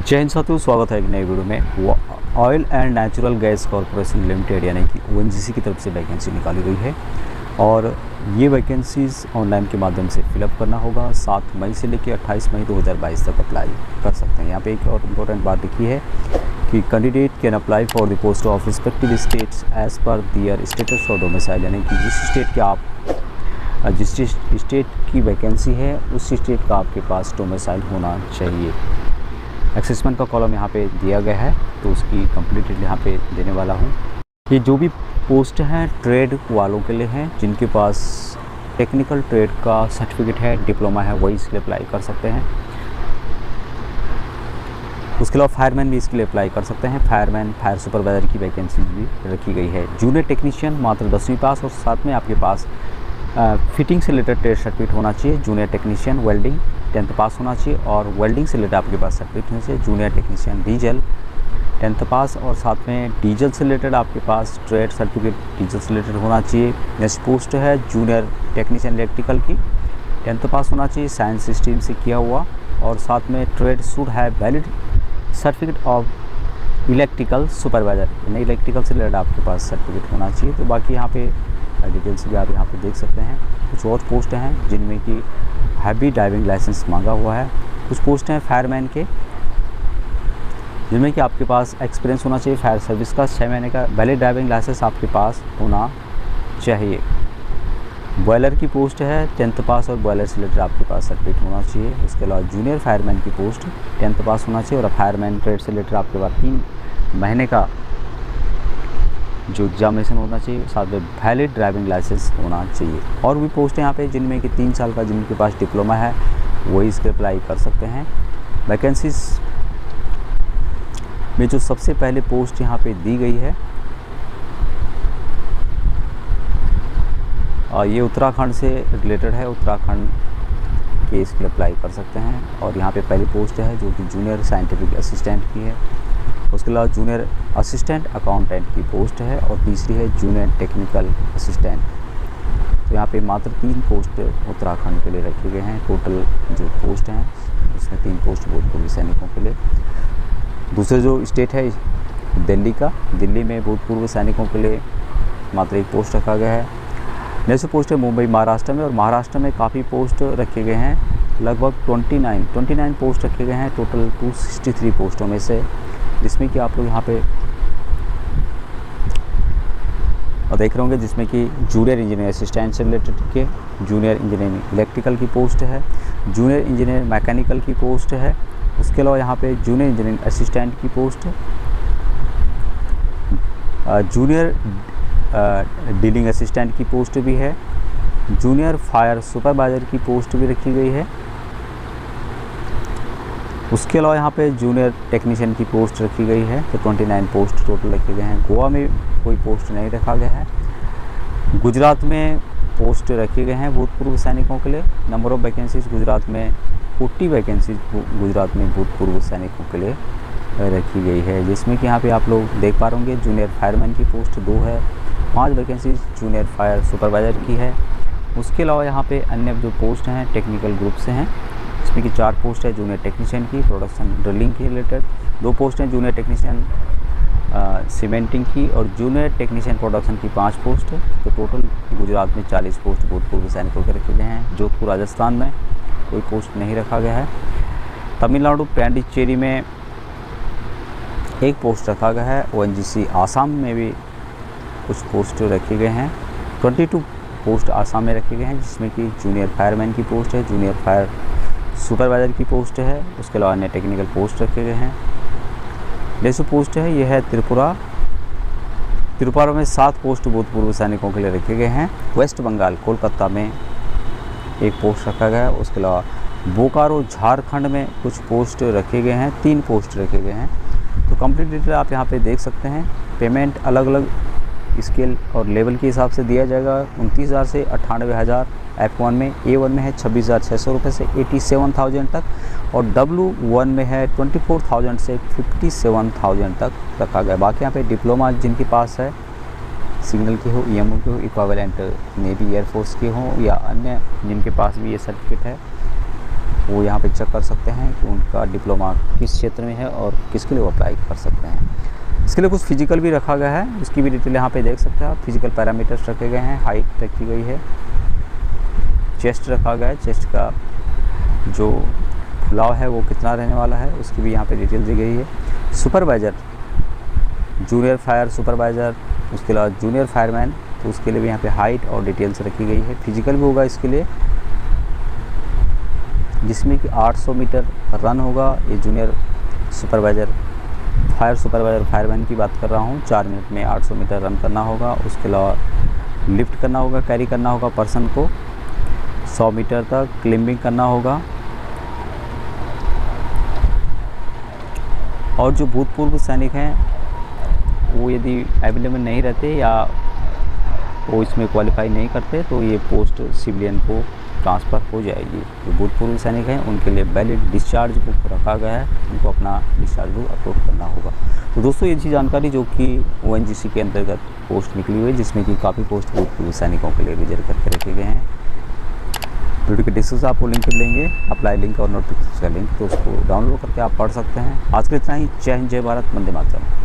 जय हिंद साथियों, स्वागत है एक नए वीडियो में। Oil and natural gas corporation limited यानी कि ONGC की तरफ से वैकेंसी निकाली गई है और ये वैकेंसीज़ ऑनलाइन के माध्यम से फिलअप करना होगा। 7 मई से लेकर 28 मई 2022 तक अप्लाई कर सकते हैं। यहाँ पे एक और इम्पोर्टेंट बात लिखी है कि candidate can apply for the post of respective states as per their status और डोमिसाइल, यानी कि जिस स्टेट की वैकेंसी है उस स्टेट का आपके पास डोमिसाइल होना चाहिए। असेसमेंट का कॉलम यहाँ पे दिया गया है तो उसकी कंप्लीट यहाँ पे देने वाला हूँ। ये जो भी पोस्ट हैं ट्रेड वालों के लिए हैं, जिनके पास टेक्निकल ट्रेड का सर्टिफिकेट है, डिप्लोमा है, वही इसके लिए अप्लाई कर सकते हैं। उसके अलावा फायरमैन भी इसके लिए अप्लाई कर सकते हैं। फायरमैन, फायर सुपरवाइज़र की वैकेंसी भी रखी गई है। जूनियर टेक्नीशियन मात्र 10वीं पास और साथ में आपके पास फिटिंग से रिलेटेड ट्रेड सर्टिफिकेट होना चाहिए। जूनियर टेक्नीशियन वेल्डिंग 10th पास होना चाहिए और वेल्डिंग से रिलेटेड आपके पास सर्टिफिकेट होना चाहिए। जूनियर टेक्नीशियन डीजल 10th पास और साथ में डीजल से रिलेटेड आपके पास ट्रेड सर्टिफिकेट डीजल से रिलेटेड होना चाहिए। नेक्स्ट पोस्ट है जूनियर टेक्नीशियन इलेक्ट्रिकल की 10th पास होना चाहिए, साइंस स्ट्रीम से किया हुआ, और साथ में ट्रेड शुड है valid certificate of electrical supervisor, यानी इलेक्ट्रिकल से रिलेटेड आपके पास सर्टिफिकेट होना चाहिए। तो बाकी यहाँ पे डिटेल्स भी आप यहाँ पे देख सकते हैं। कुछ और पोस्ट हैं जिनमें कि हैवी ड्राइविंग लाइसेंस मांगा हुआ है। कुछ पोस्ट हैं फायरमैन के जिनमें कि आपके पास एक्सपीरियंस होना चाहिए फायर सर्विस का 6 महीने का, वैलिड ड्राइविंग लाइसेंस आपके पास होना चाहिए। बॉयलर की पोस्ट है 10th पास और बॉयलर से रिलेटेड आपके पास सर्टिफिकेट होना चाहिए। उसके अलावा जूनियर फायरमैन की पोस्ट 10th पास होना चाहिए और फायरमैन ट्रेड से रिलेटेड आपके पास 3 महीने का जो एग्जामिनेशन होना चाहिए, साथ में वैलिड ड्राइविंग लाइसेंस होना चाहिए। और भी पोस्ट यहाँ पे जिनमें कि 3 साल का जिनके पास डिप्लोमा है वही इसके अप्लाई कर सकते हैं। वैकेंसीज में जो सबसे पहले पोस्ट यहाँ पे दी गई है और ये उत्तराखंड से रिलेटेड है, उत्तराखंड के इसके अप्लाई कर सकते हैं। और यहाँ पे पहली पोस्ट है जो कि जूनियर साइंटिफिक असिस्टेंट की है। उसके अलावा जूनियर असिस्टेंट अकाउंटेंट की पोस्ट है और तीसरी है जूनियर टेक्निकल असिस्टेंट। तो यहाँ पे मात्र 3 पोस्ट उत्तराखंड के लिए रखे गए हैं। टोटल जो पोस्ट हैं उसमें 3 पोस्ट भूतपूर्व सैनिकों के लिए। दूसरे जो स्टेट है दिल्ली का, दिल्ली में भूतपूर्व सैनिकों के लिए मात्र 1 पोस्ट रखा गया है। नेक्स्ट पोस्ट है मुंबई महाराष्ट्र में, और महाराष्ट्र में काफ़ी पोस्ट रखे गए हैं, लगभग 29 पोस्ट रखे गए हैं टोटल 263 पोस्टों में से, जिसमें कि आप लोग यहाँ पे और देख रहे होंगे, जिसमें कि जूनियर इंजीनियर असिस्टेंट से रिलेटेड के जूनियर इंजीनियरिंग इलेक्ट्रिकल की पोस्ट है, जूनियर इंजीनियर मैकेनिकल की पोस्ट है। उसके अलावा यहाँ पे जूनियर इंजीनियरिंग असिस्टेंट की पोस्ट, जूनियर डीलिंग असिस्टेंट की पोस्ट भी है, जूनियर फायर सुपरवाइज़र की पोस्ट भी रखी गई है। उसके अलावा यहाँ पे जूनियर टेक्नीशियन की पोस्ट रखी गई है। तो 29 पोस्ट टोटल रखे गए हैं। गोवा में कोई पोस्ट नहीं रखा गया है। गुजरात में पोस्ट रखे गए हैं भूतपूर्व सैनिकों के लिए। नंबर ऑफ़ वैकेंसीज गुजरात में 40 वैकेंसीज गुजरात में भूतपूर्व सैनिकों के लिए रखी गई है, जिसमें कि यहाँ पे आप लोग देख पा रहे होंगे जूनियर फायरमैन की पोस्ट 2 है, 5 वैकेंसीज जूनियर फायर सुपरवाइज़र की है। उसके अलावा यहाँ पे अन्य जो पोस्ट हैं टेक्निकल ग्रुप से हैं, इसमें कि 4 पोस्ट है जूनियर टेक्नीशियन की प्रोडक्शन ड्रिलिंग के रिलेटेड, 2 पोस्ट हैं जूनियर टेक्नीशियन सीमेंटिंग की, और जूनियर टेक्नीशियन प्रोडक्शन की 5 पोस्ट है। तो टोटल गुजरात में 40 पोस्ट भूतपूर्व सैनिकों के रखे गए हैं। जोधपुर राजस्थान में कोई पोस्ट नहीं रखा गया है। तमिलनाडु पांडिचेरी में 1 पोस्ट रखा गया है। ONGC आसाम में भी कुछ पोस्ट रखे गए हैं। 22 पोस्ट आसाम में रखे गए हैं, जिसमें कि जूनियर फायरमैन की पोस्ट है, जूनियर फायर सुपरवाइज़र की पोस्ट है। उसके अलावा अन्य टेक्निकल पोस्ट रखे गए हैं। जैसे पोस्ट है यह है त्रिपुरा में 7 पोस्ट भूतपूर्व सैनिकों के लिए रखे गए हैं। वेस्ट बंगाल कोलकाता में 1 पोस्ट रखा गया है। उसके अलावा बोकारो झारखंड में कुछ पोस्ट रखे गए हैं, 3 पोस्ट रखे गए हैं। तो कंप्लीट डिटेल आप यहाँ पे देख सकते हैं। पेमेंट अलग अलग स्केल और लेवल के हिसाब से दिया जाएगा। 29,000 से 98,000 F1 में, A1 में है 26,600 रुपये से 87,000 तक, और W1 में है 24,000 से 57,000 तक रखा गया। बाकी यहाँ पे डिप्लोमा जिनके पास है, सिग्नल के हो, EMO के हो, इक्विवेलेंट नेवी एयरफोर्स के हो, या अन्य जिनके पास भी ये सर्टिफिकेट है, वो यहाँ पे चेक कर सकते हैं कि उनका डिप्लोमा किस क्षेत्र में है और किसके लिए वो अप्लाई कर सकते हैं। इसके लिए कुछ फिजिकल भी रखा गया है, उसकी भी डिटेल यहाँ पे देख सकते हैं आप। फिजिकल पैरामीटर्स रखे गए हैं, हाइट रखी गई है, चेस्ट रखा गया है, चेस्ट का जो फुलाव है वो कितना रहने वाला है उसकी भी यहाँ पे डिटेल दी गई है। सुपरवाइज़र, जूनियर फायर सुपरवाइज़र, उसके अलावा जूनियर फायरमैन, तो उसके लिए भी यहाँ पे हाइट और डिटेल्स रखी गई है। फिजिकल भी होगा इसके लिए, जिसमें कि 800 मीटर रन होगा। ये junior supervisor, fire supervisor fireman की बात कर रहा हूँ। 4 मिनट में 800 मीटर रन करना होगा। उसके अलावा लिफ्ट करना होगा, कैरी करना होगा पर्सन को 100 मीटर तक, क्लाइंबिंग करना होगा। और जो भूतपूर्व सैनिक हैं वो यदि अवेलेबल नहीं रहते या वो इसमें क्वालिफाई नहीं करते तो ये पोस्ट सिविलियन को ट्रांसफ़र हो जाएगी। जो भूतपूर्व सैनिक हैं उनके लिए वैलिड डिस्चार्ज बुक रखा गया है, उनको अपना डिस्चार्ज बुक अपलोड करना होगा। तो दोस्तों ये थी जानकारी जो कि ONGC के अंतर्गत पोस्ट निकली हुई है, जिसमें कि काफ़ी पोस्ट भूतपूर्व सैनिकों के लिए रिजर्व करके रखे गए हैं। वीडियो के डिस्क्रिप्शन आपको लिंक मिलेंगे, अप्लाई लिंक और नोटिफिकेशन का लिंक, तो उसको डाउनलोड करके आप पढ़ सकते हैं। आज के इतना ही। जय हिंद, जय भारत, वंदे मातरम।